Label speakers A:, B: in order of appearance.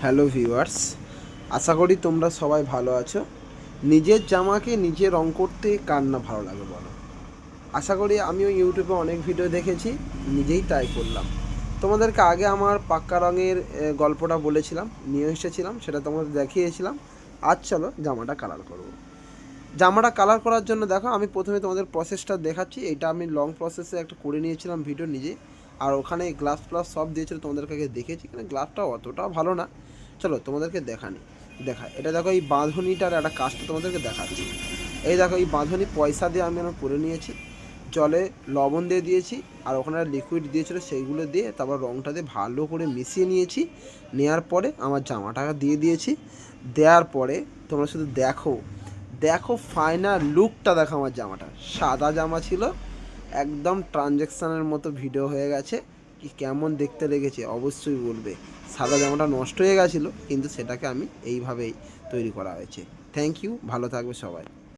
A: Hello viewers, আশা করি তোমরা সবাই ভালো আছো। নিজের জামাকে নিজে রং করতে কার না ভালো লাগে বলো। আশা করি আমিও ইউটিউবে অনেক ভিডিও দেখেছি, নিজেই ট্রাই করলাম। তোমাদেরকে আগে আমার পাক্কা রঙের গল্পটা বলেছিলাম, নিয়ে এসেছিলাম, সেটা তোমাদের দেখিয়েছিলাম। আজ চলো জামাটা কালার করব। জামাটা কালার করার জন্য দেখো, আমি প্রথমে তোমাদের প্রসেসটা দেখাচ্ছি। এটা আমি লং প্রসেসে একটা করে নিয়েছিলাম ভিডিও নিজে, আর ওখানে গ্লাস প্লাস সব দিয়েছিল, তোমাদেরকে আগে দেখেছি। এখানে গ্লাসটা অতটাও ভালো না। চলো তোমাদেরকে দেখা এটা দেখো, এই বাঁধনিটার একটা কাজটা তোমাদেরকে দেখাচ্ছি। এই দেখো, এই বাঁধনি পয়সা দিয়ে আমি আমার করে নিয়েছি, জলে লবণ দিয়ে দিয়েছি, আর ওখানে লিকুইড দিয়েছিলো সেইগুলো দিয়ে তারপর রঙটা দিয়ে ভালো করে মিশিয়ে নিয়েছি। নেওয়ার পরে আমার জামাটা দিয়ে দিয়েছি। দেওয়ার পরে তোমরা শুধু দেখো দেখো ফাইনাল লুকটা দেখো। আমার জামাটা সাদা জামা ছিল, একদম ট্রানজ্যাকশানের মতো ভিডিও হয়ে গেছে। কি কেমন দেখতে লেগেছে অবশ্যই বলবে। সাদা জামাটা নষ্ট হয়ে গেছিলো, কিন্তু সেটাকে আমি এইভাবেই তৈরি করা হয়েছে। থ্যাংক ইউ, ভালো থাকবে সবাই।